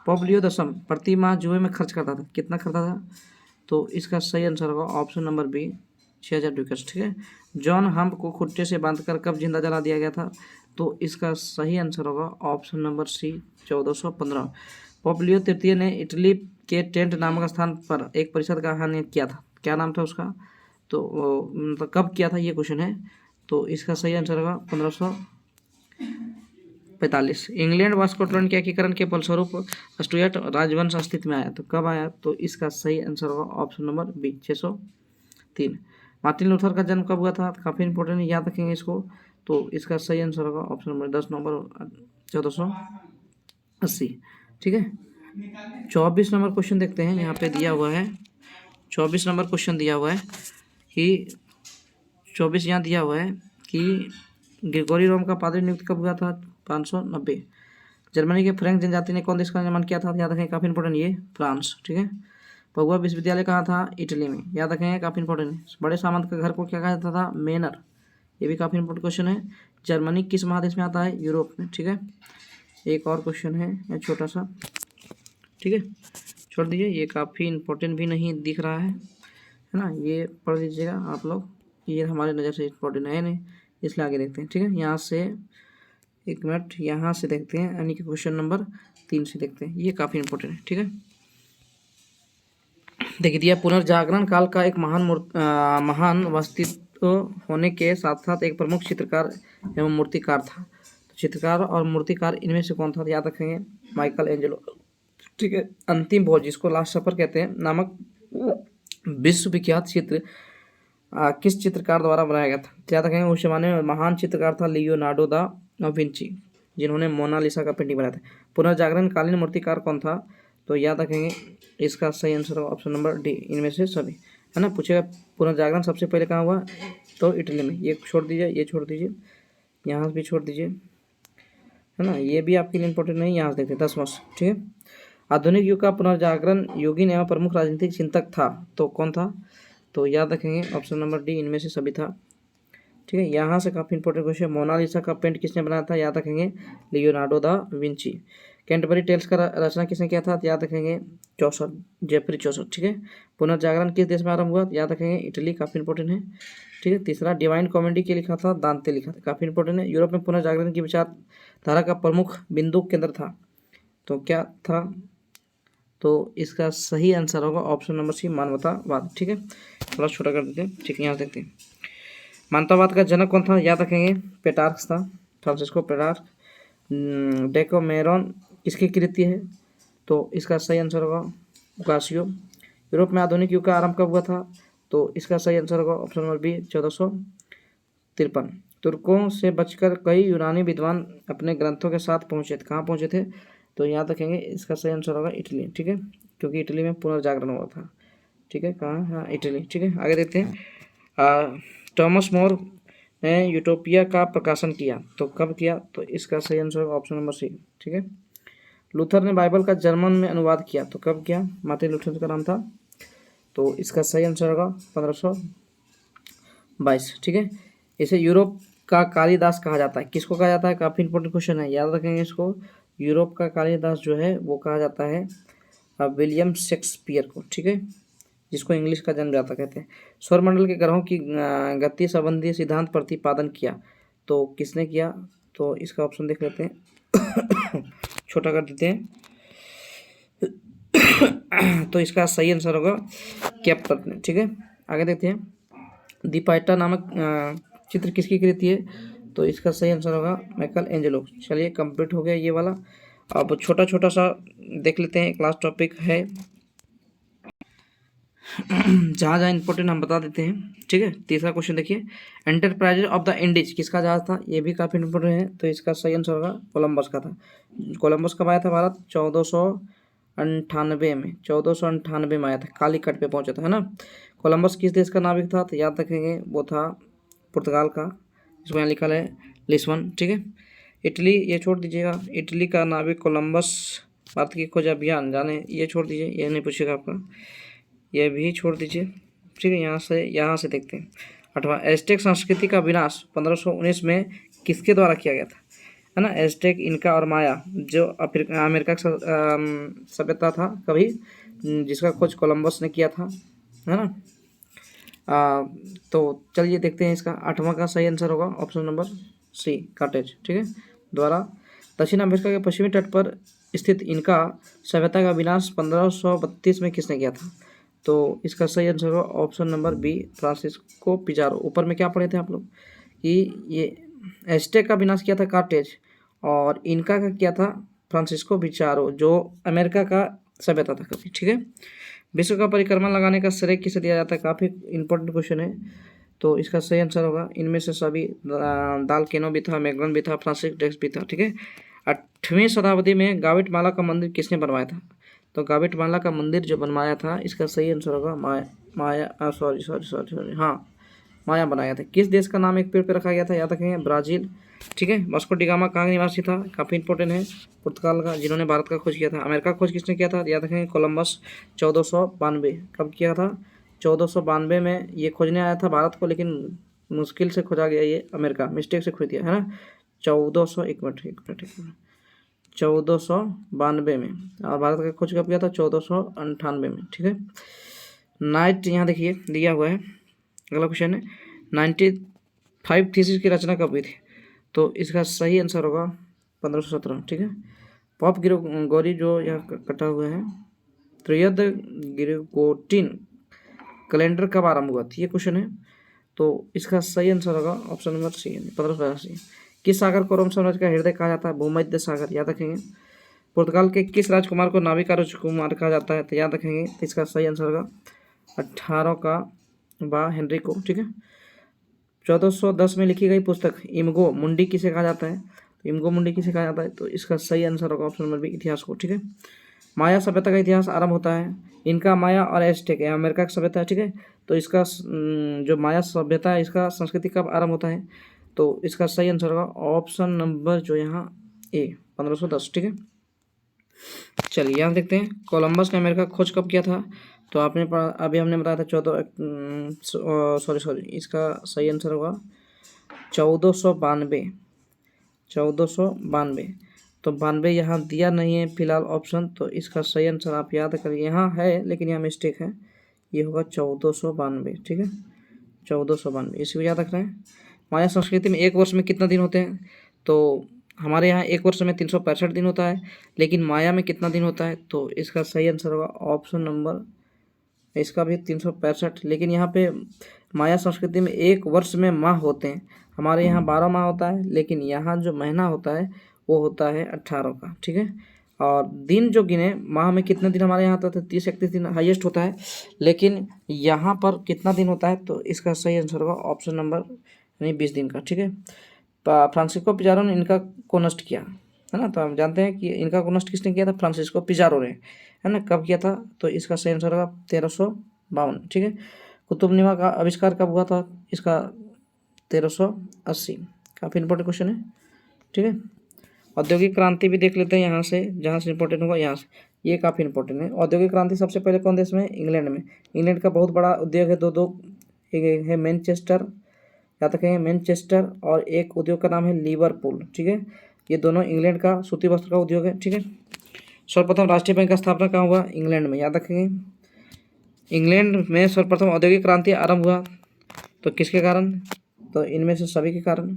पोप लियो 10 प्रति माह जुए में खर्च करता था, कितना करता था? तो इसका सही आंसर होगा ऑप्शन नंबर बी, 6000 डुकेट्स, ठीक है। जॉन हम्प को खुट्टे से बांधकर कब जिंदा जला दिया गया था? तो इसका सही आंसर होगा option number C, 1415। Pope Leo तृतीय ने इटली के टेंट नामक स्थान पर एक परिषद का आह्वान किया था, क्या नाम था उसका? तो मतलब कब किया था, ये क्वेश्चन है। तो इसका सही आंसर होगा 1545। इंग्लैंड व स्कॉटलैंड के एकीकरण के फलस्वरूप स्टुअर्ट राजवंश अस्तित्व में आया, तो कब आया? तो इसका सही आंसर होगा option number B, 603। Martin Luther का जन्म कब हुआ था? काफ़ी इंपॉर्टेंट, याद रखेंगे इसको। तो इसका सही आंसर होगा ऑप्शन नंबर 10 नवंबर 1480, ठीक है। 24 नंबर क्वेश्चन देखते हैं, यहाँ पे दिया हुआ है 24 नंबर क्वेश्चन दिया हुआ है कि 24 यहाँ दिया हुआ है कि ग्रिगोरी रोम का पादरी नियुक्त कब हुआ था? 590। जर्मनी के फ्रैंक जनजाति ने कौन देश का निर्माण किया था? याद रखें काफ़ी इंपॉर्टेंट, ये फ्रांस, ठीक है। पगुआ विश्वविद्यालय कहाँ था? इटली में, याद रखेंगे काफ़ी इंपॉर्टेंट। बड़े सामंत के घर को क्या कहा जाता था? मेनर, ये भी काफ़ी इंपॉर्टेंट क्वेश्चन है। जर्मनी किस महादेश में आता है? यूरोप में, ठीक है। एक और क्वेश्चन है छोटा सा, ठीक है, छोड़ दीजिए, ये काफ़ी इंपॉर्टेंट भी नहीं दिख रहा है ना, ये पढ़ लीजिएगा आप लोग, ये हमारे नज़र से इंपॉर्टेंट है नहीं, इसलिए आगे देखते हैं, ठीक है। यहाँ से 1 मिनट, यहाँ से देखते हैं, यानी कि क्वेश्चन नंबर 3 से देखते हैं, ये काफ़ी इंपॉर्टेंट है, ठीक है। देखिए दिया, पुनर्जागरण काल का एक महान अस्तित्व होने के साथ साथ एक प्रमुख चित्रकार एवं मूर्तिकार था। तो चित्रकार और मूर्तिकार इनमें से कौन था? याद रखेंगे माइकल एंजेलो, ठीक है। अंतिम भोज जिसको लास्ट सफर कहते हैं नामक विश्वविख्यात चित्र किस चित्रकार द्वारा बनाया गया था? याद रखेंगे उस जमाने में महान चित्रकार था लियोनार्डो दा विंची, जिन्होंने मोनालिसा का पेंटिंग बनाया था। पुनर्जागरण कालीन मूर्तिकार कौन था? तो याद रखेंगे इसका सही आंसर ऑप्शन नंबर डी, इनमें से सभी, है ना। पूछेगा पुनर्जागरण सबसे पहले कहाँ हुआ? तो इटली में। ये छोड़ दीजिए, ये छोड़ दीजिए, यहाँ भी छोड़ दीजिए, है ना। ये भी आपके लिए इंपॉर्टेंट नहीं, यहाँ से देखते 10 वर्ष, ठीक है। आधुनिक युग का पुनर्जागरण योगीन एवं प्रमुख राजनीतिक चिंतक था, तो कौन था? तो याद रखेंगे ऑप्शन नंबर डी, इनमें से सभी था, ठीक है। यहाँ से काफ़ी इंपॉर्टेंट क्वेश्चन, मोनालिसा का पेंट किसने बनाया था? याद रखेंगे Leonardo da Vinci. Canterbury tales का रचना किसने किया था? याद रखेंगे चौसठ, जेफरी चौसठ, ठीक है। पुनर्जागरण किस देश में आरंभ हुआ? याद रखेंगे इटली, काफ़ी इंपॉर्टेंट है, ठीक है। तीसरा, डिवाइन कॉमेडी के लिखा था? दांते लिखा था, काफ़ी इंपॉर्टेंट है। यूरोप में पुनर्जागरण की विचारधारा का प्रमुख बिंदु केंद्र था, तो क्या था? तो इसका सही आंसर होगा ऑप्शन नंबर सी, मानवतावाद, ठीक है। थोड़ा छोटा कर देते हैं, ठीक है। यहाँ देखते हैं मानवतावाद का जनक कौन था? याद रखेंगे पेटार्क्स था, फ्रांसिस्को पेटार्क। डेकामेरॉन किसकी कृति है? तो इसका सही आंसर होगा ओकासियो। यूरोप में आधुनिक युग का आरंभ कब हुआ था? तो इसका सही आंसर होगा ऑप्शन नंबर बी, 1453। तुर्कों से बचकर कई यूनानी विद्वान अपने ग्रंथों के साथ पहुंचे थे, कहाँ पहुंचे थे? तो याद रखेंगे इसका सही आंसर होगा इटली, ठीक है, क्योंकि इटली में पुनर्जागरण हुआ था, ठीक है। कहाँ? हाँ, इटली, ठीक है। आगे देखते हैं थॉमस मोर ने यूटोपिया का प्रकाशन किया, तो कब किया? तो इसका सही आंसर होगा ऑप्शन नंबर सी, ठीक है। लूथर ने बाइबल का जर्मन में अनुवाद किया, तो कब किया? मार्टिन लूथर का नाम था, तो इसका सही आंसर होगा 1522, ठीक है। इसे यूरोप का कालिदास कहा जाता है, किसको कहा जाता है? काफ़ी इंपॉर्टेंट क्वेश्चन है, याद रखेंगे इसको। यूरोप का कालिदास जो है वो कहा जाता है विलियम शेक्सपियर को, ठीक है, जिसको इंग्लिश का जन्मदाता कहते हैं। सौरमंडल के ग्रहों की गति संबंधी सिद्धांत प्रतिपादन किया, तो किसने किया? तो इसका ऑप्शन देख लेते हैं छोटा कर देते हैं तो इसका सही आंसर होगा केप्लर ने, ठीक है। आगे देखते हैं दीपाइटा नामक चित्र किसकी कृति है? तो इसका सही आंसर होगा माइकल एंजेलो। चलिए कंप्लीट हो गया ये वाला। अब छोटा छोटा सा देख लेते हैं, क्लास टॉपिक है जहाँ जहाँ इंपॉर्टेंट हम बता देते हैं, ठीक है। तीसरा क्वेश्चन देखिए, एंटरप्राइजेज ऑफ द इंडीज किसका जहाज था? ये भी काफ़ी इंपॉर्टेंट है, तो इसका सही आंसर होगा कोलंबस का था। कोलंबस कब आया था भारत? 1498 में, 1498 में आया था, कालीकट पे पहुंचा था, है ना। कोलंबस किस देश का नाविक था? तो याद रखेंगे वो था पुर्तगाल का, इसको यहाँ लिखा है लिस्बन, ठीक है। इटली, ये छोड़ दीजिएगा, इटली का नाविक कोलंबस, भारत की खोज अभियान जाने, ये छोड़ दीजिए, ये नहीं पूछेगा आपका, ये भी छोड़ दीजिए, ठीक है। यहाँ से देखते हैं 8वां, एज़टेक संस्कृति का विनाश 1519 में किसके द्वारा किया गया था? है ना। एज़टेक, इनका और माया, जो अमेरिका का सभ्यता था कभी, जिसका खोज कोलंबस ने किया था, है ना। तो चलिए देखते हैं इसका 8वां का सही आंसर होगा ऑप्शन नंबर सी, कार्टेज, ठीक है, द्वारा। दक्षिण अमेरिका के पश्चिमी तट पर स्थित इनका सभ्यता का विनाश 1532 में किसने किया था? तो इसका सही आंसर होगा option number B, Francisco Pizarro. ऊपर में क्या पढ़े थे आप लोग कि ये एज़टेक का विनाश किया था कार्टेज, और इनका का किया था फ्रांसिस्को पिजारो, जो अमेरिका का सभ्यता था कभी, ठीक है। विश्व का परिक्रमा लगाने का श्रेय किसे दिया जाता है? काफ़ी इंपॉर्टेंट क्वेश्चन है, तो इसका सही आंसर होगा इनमें से सभी, दाल केनो भी था, मैगलन भी था, फ्रांसिस ड्रेक्स भी था, ठीक है। 8वीं शताब्दी में गाविटमाला का मंदिर किसने बनवाया था? तो गाविटमाला का मंदिर जो बनवाया था, इसका सही आंसर होगा माया बनाया था। किस देश का नाम एक पेड़ पे रखा गया था? याद रखेंगे ब्राज़ील, ठीक है। वास्को डी गामा कहाँ निवासी था? काफ़ी इंपॉर्टेंट है, पुर्तगाल का, जिन्होंने भारत का खोज किया था। अमेरिका का खोज किसने किया था? याद रखेंगे कोलंबस, 1492। कब किया था? 1492 में ये खोजने आया था भारत को, लेकिन मुश्किल से खोजा गया ये अमेरिका, मिस्टेक से खोज दिया, है ना। 1492 में, और भारत का खोज कब किया था? 1498 में, ठीक है। नाइट, यहाँ देखिए दिया हुआ है, अगला क्वेश्चन है 95 थीसिस की रचना कब हुई थी? तो इसका सही आंसर होगा 1517, ठीक है। पॉप ग्रिगोरी जो यहाँ कटा हुआ है, त्रियद ग्रिगोटिन कैलेंडर कब आरंभ हुआ था? ये क्वेश्चन है, तो इसका सही आंसर होगा ऑप्शन नंबर सी, 1582। किस सागर को रोम साम्राज्य का हृदय कहा जाता है? भूमध्य सागर, याद रखेंगे। पुर्तगाल के किस राजकुमार को नाविका राजकुमार कहा जाता है? तो याद रखेंगे, तो इसका सही आंसर होगा 18 का बा हेनरी को। ठीक है। 1410 में लिखी गई पुस्तक इमगो मुंडी किसे कहा जाता है? तो इमगो मुंडी किसे कहा जाता है? तो इसका सही आंसर होगा ऑप्शन नंबर बी, इतिहास को। ठीक है। माया सभ्यता का इतिहास आरंभ होता है इनका, माया और एस्टेक, अमेरिका की सभ्यता है। ठीक है। तो इसका जो माया सभ्यता है इसका संस्कृति कब आरंभ होता है? तो इसका सही आंसर होगा ऑप्शन नंबर जो यहाँ ए, 1510। ठीक है। चलिए यहाँ देखते हैं, कोलंबस ने अमेरिका खोज कब किया था? तो आपने पढ़ा, अभी हमने बताया था 14 इसका सही आंसर होगा 1492। 1492। तो 92 यहाँ दिया नहीं है फिलहाल ऑप्शन, तो इसका सही आंसर आप याद करिए, यहाँ है लेकिन यहाँ मिस्टेक है, ये होगा 1492। ठीक है। 1492 इसी को याद रखना है। माया संस्कृति में एक वर्ष में कितना दिन होते हैं? तो हमारे यहाँ एक वर्ष में 365 दिन होता है, लेकिन माया में कितना दिन होता है? तो इसका सही आंसर होगा ऑप्शन नंबर, इसका भी 365, लेकिन यहाँ पे माया संस्कृति में एक वर्ष में माह होते हैं। हमारे यहाँ 12 माह होता है, लेकिन यहाँ जो महीना होता है वो होता है 18 का। ठीक है। और दिन जो गिने, माह में कितने दिन हमारे यहाँ होता है? 30-31 दिन हाईएस्ट होता है, लेकिन यहाँ पर कितना दिन होता है? तो इसका सही आंसर होगा ऑप्शन नंबर यानी 20 दिन का। ठीक है। फ्रांसिस्को पिजारो ने इनका को नष्ट किया, है ना। तो हम जानते हैं कि इनका को नष्ट किसने किया था? फ्रांसिस्को पिजारो ने, है ना। कब किया था? तो इसका सही आंसर होगा 1352। ठीक है। कुतुबनीमा का आविष्कार कब हुआ था? इसका 1380। काफ़ी इंपॉर्टेंट क्वेश्चन है। ठीक है। औद्योगिक क्रांति भी देख लेते हैं यहाँ से, जहाँ से इंपॉर्टेंट होगा यहाँ से, ये काफ़ी इंपॉर्टेंट है। औद्योगिक क्रांति सबसे पहले कौन देश में? इंग्लैंड में। इंग्लैंड का बहुत बड़ा उद्योग है, दो एक है मैनचेस्टर, याद रखेंगे मैनचेस्टर, और एक उद्योग का नाम है लिवरपूल। ठीक है। ये दोनों इंग्लैंड का सूती वस्त्र का उद्योग है। ठीक है। सर्वप्रथम राष्ट्रीय बैंक का स्थापना कहाँ हुआ? इंग्लैंड में, याद रखेंगे। इंग्लैंड में सर्वप्रथम औद्योगिक क्रांति आरंभ हुआ, तो किसके कारण? तो इनमें से सभी के कारण।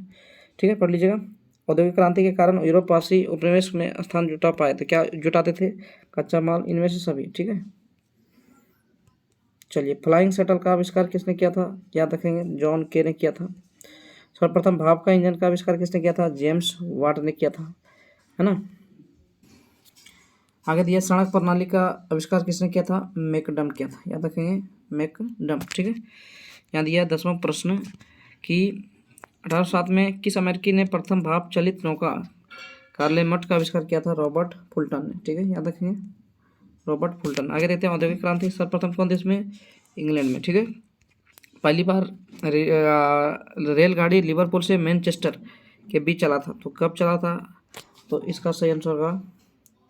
ठीक है, पढ़ लीजिएगा। औद्योगिक क्रांति के कारण यूरोपवासी उपनिवेश में स्थान जुटा पाए थे। क्या जुटाते थे? कच्चा माल, इनमें से सभी। ठीक है। चलिए, फ्लाइंग शटल का आविष्कार किसने किया था? याद रखेंगे, जॉन के ने किया था। सर्वप्रथम भाप का इंजन का आविष्कार किसने किया था? जेम्स वाट ने किया था, है ना। आगे दिया, सड़क प्रणाली का आविष्कार किसने किया था? मैकडम किया था, याद रखेंगे, मैकडम। ठीक है। यहाँ दिया 10वां प्रश्न कि 1807 में किस अमेरिकी ने प्रथम भाप चलित नौका कार्लेमट का आविष्कार किया था? रॉबर्ट फुल्टन ने। ठीक है, याद रखेंगे, रॉबर्ट फुल्टन। आगे देखते हैं, औद्योगिक क्रांति सर्वप्रथम कौन देश में? इंग्लैंड में। ठीक है। पहली बार रेलगाड़ी लिवरपूल से मैनचेस्टर के बीच चला था, तो कब चला था? तो इसका सही आंसर होगा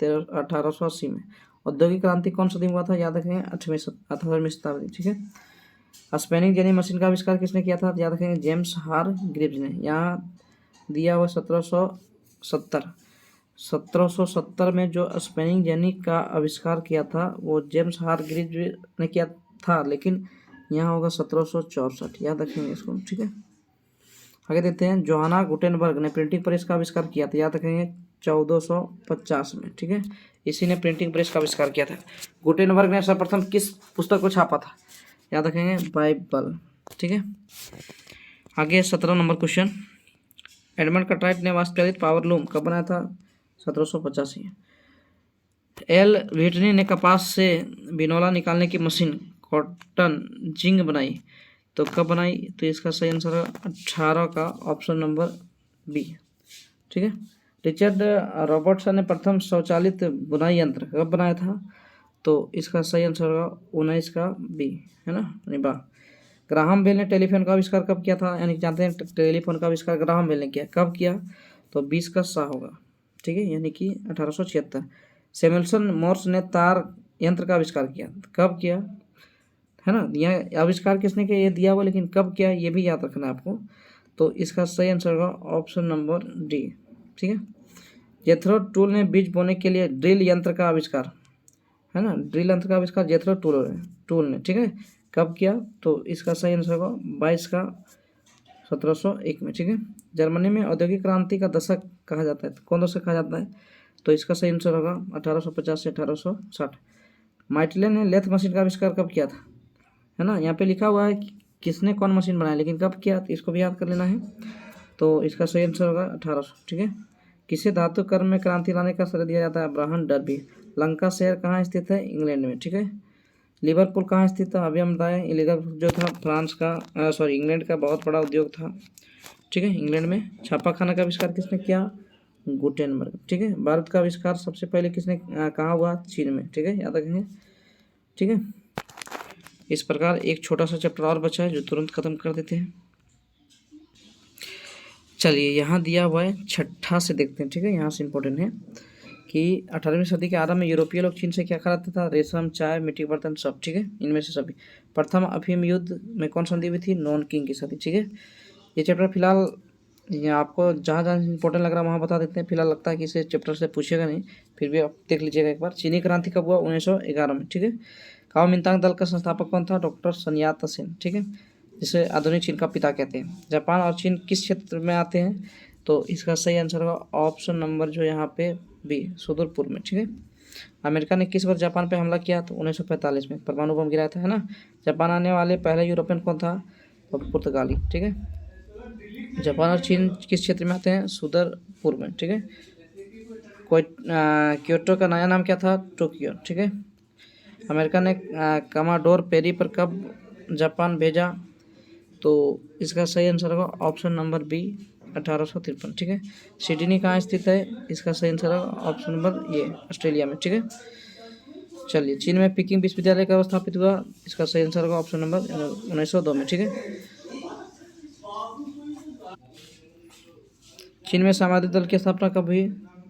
1880 में। औद्योगिक क्रांति कौन सा दिन हुआ था? याद रखेंगे, 18वीं शताब्दी। ठीक है। स्पेनिंग जेनी मशीन का आविष्कार किसने किया था? याद रखेंगे, जेम्स हारग्रीव्स ने। यहाँ दिया हुआ 1770 में जो स्पेनिंग जेनी का आविष्कार किया था वो जेम्स हारग्रीव्स ने किया था, लेकिन यहाँ होगा 1764, याद रखेंगे इसको। ठीक है। आगे देखते हैं, जोहाना गुटेनबर्ग ने प्रिंटिंग प्रेस का आविष्कार किया था, याद रखेंगे, 1450 में। ठीक है। इसी ने प्रिंटिंग प्रेस का आविष्कार किया था। गुटेनबर्ग ने सर्वप्रथम किस पुस्तक को छापा था? याद रखेंगे, बाइबल। ठीक है। आगे 17 नंबर क्वेश्चन, एडमंड कार्टराइट ने वास्तविक पावर लूम कब बनाया था? 1785। एल व्हिटनी ने कपास से बिनौला निकालने की मशीन कॉटन जिंग बनाई, तो कब बनाई? तो इसका सही आंसर है 18 का, ऑप्शन नंबर बी। ठीक है। रिचर्ड रॉबर्टसन ने प्रथम स्वचालित बुनाई यंत्र कब बनाया था? तो इसका सही आंसर होगा 19 का बी, है ना, निभा। ग्राहम बेल ने टेलीफोन का आविष्कार कब किया था? यानी जानते हैं टेलीफोन का आविष्कार ग्राहम बेल ने किया, कब किया? तो 20 का सा होगा। ठीक है, यानी कि 1876। सैमुअल्सन मोर्स ने तार यंत्र का आविष्कार किया, कब किया? है ना, यह आविष्कार किसने किया ये दिया हुआ, लेकिन कब किया ये भी याद रखना है आपको। तो इसका सही आंसर होगा ऑप्शन नंबर डी। ठीक है। जेथरो टूल ने बीज बोने के लिए ड्रिल यंत्र का आविष्कार, है ना, ड्रिल यंत्र का आविष्कार जेथरो टूल ने। ठीक है, कब किया? तो इसका सही आंसर होगा 22 का 1701 में। ठीक है। जर्मनी में औद्योगिक क्रांति का दशक कहा जाता है, कौन दशक कहा जाता है? तो इसका सही आंसर होगा 1850 से 1860। माइटले ने लेथ मशीन का आविष्कार कब किया था? है ना, यहाँ पे लिखा हुआ है कि किसने कौन मशीन बनाया, लेकिन कब किया, तो इसको भी याद कर लेना है। तो इसका सही आंसर होगा 1800। ठीक है। किसे धातु कर्म में क्रांति लाने का श्रेय दिया जाता है? Abraham Darby. लंका शहर कहाँ स्थित है? इंग्लैंड में, ठीक है। लिवरपूल कहाँ स्थित है? अभी हम बताएं, लिवरपूल जो था फ्रांस का इंग्लैंड का बहुत बड़ा उद्योग था, ठीक है, इंग्लैंड में। छापा खाना का आविष्कार किसने किया? गुटेनबर्ग, ठीक है। भारत का आविष्कार सबसे पहले किसने कहाँ हुआ? चीन में, ठीक है, याद रखेंगे, ठीक है। इस प्रकार एक छोटा सा चैप्टर और बचा है जो तुरंत खत्म कर देते हैं। चलिए यहाँ दिया हुआ है, छठा से देखते हैं, ठीक है। यहाँ से इम्पोर्टेंट है कि 18वीं सदी के आरंभ में यूरोपीय लोग चीन से क्या खरीदते था? रेशम, चाय, मिट्टी के बर्तन, सब, ठीक है, इनमें से सभी। प्रथम अफीम युद्ध में कौन संधि हुई थी? नॉन किंग की संधि, ठीक है। ये चैप्टर फिलहाल ये आपको जहाँ जहाँ इंपॉर्टेंट लग रहा है वहाँ बता देते हैं। फिलहाल लगता है कि इसे चैप्टर से पूछेगा नहीं, फिर भी आप देख लीजिएगा एक बार। चीनी क्रांति कब हुआ? 1911 में, ठीक है। काओमिंतांग दल का संस्थापक कौन था? डॉक्टर sun Yat-sen, ठीक है, जिसे आधुनिक चीन का पिता कहते हैं। जापान और चीन किस क्षेत्र में आते हैं? तो इसका सही आंसर होगा ऑप्शन नंबर जो यहाँ पे बी, सुदूर पूर्व में, ठीक है। अमेरिका ने किस वर्ष जापान पे हमला किया? तो 1945 में परमाणु बम गिराया था, है ना। जापान आने वाले पहले यूरोपियन कौन था? तो पुर्तगाली, ठीक है। जापान और चीन किस क्षेत्र में आते हैं? सुदूर पूर्व में, ठीक है। क्योटो का नया नाम क्या था? टोक्यो, ठीक है। अमेरिका ने कमाडोर पेरी पर कब जापान भेजा? तो इसका सही आंसर होगा ऑप्शन नंबर बी, 1853, ठीक है। सिडनी कहाँ स्थित है? इसका सही आंसर होगा ऑप्शन नंबर ये, ऑस्ट्रेलिया में, ठीक है। चलिए, चीन में पीकिंग विश्वविद्यालय कब स्थापित हुआ? इसका सही आंसर होगा ऑप्शन नंबर 1902 में, ठीक है। चीन में समाधि दल की स्थापना कब हुई?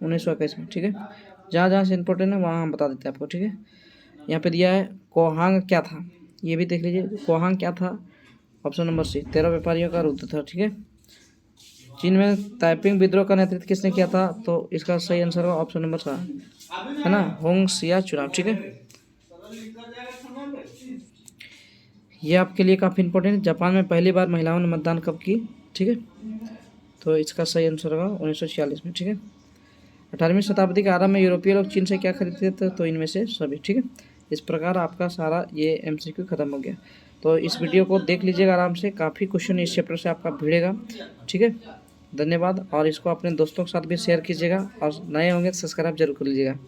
1921 में, ठीक है। जहाँ जहाँ से इंपॉर्टेंट है वहाँ हम बता देते हैं आपको, ठीक है। यहाँ पे दिया है कोहांग क्या था? ये भी देख लीजिए, कोहांग क्या था? ऑप्शन नंबर सी, 13 व्यापारियों का रुद्र था, ठीक है। चीन में ताइपिंग विद्रोह का नेतृत्व किसने किया था? तो इसका सही आंसर होगा ऑप्शन नंबर सा, है ना, होंग सिया चुनाव, ठीक है। ये आपके लिए काफ़ी इंपॉर्टेंट है। जापान में पहली बार महिलाओं ने मतदान कब की? ठीक है, तो इसका सही आंसर होगा 1946 में, ठीक है। 18वीं शताब्दी के आरंभ में यूरोपीय लोग चीन से क्या खरीदते थे? तो इनमें से सभी, ठीक है। इस प्रकार आपका सारा ये MCQ खत्म हो गया। तो इस वीडियो को देख लीजिएगा आराम से, काफ़ी क्वेश्चन इस चैप्टर से आपका भिड़ेगा, ठीक है। धन्यवाद, और इसको अपने दोस्तों के साथ भी शेयर कीजिएगा, और नए होंगे तो सब्सक्राइब जरूर कर लीजिएगा।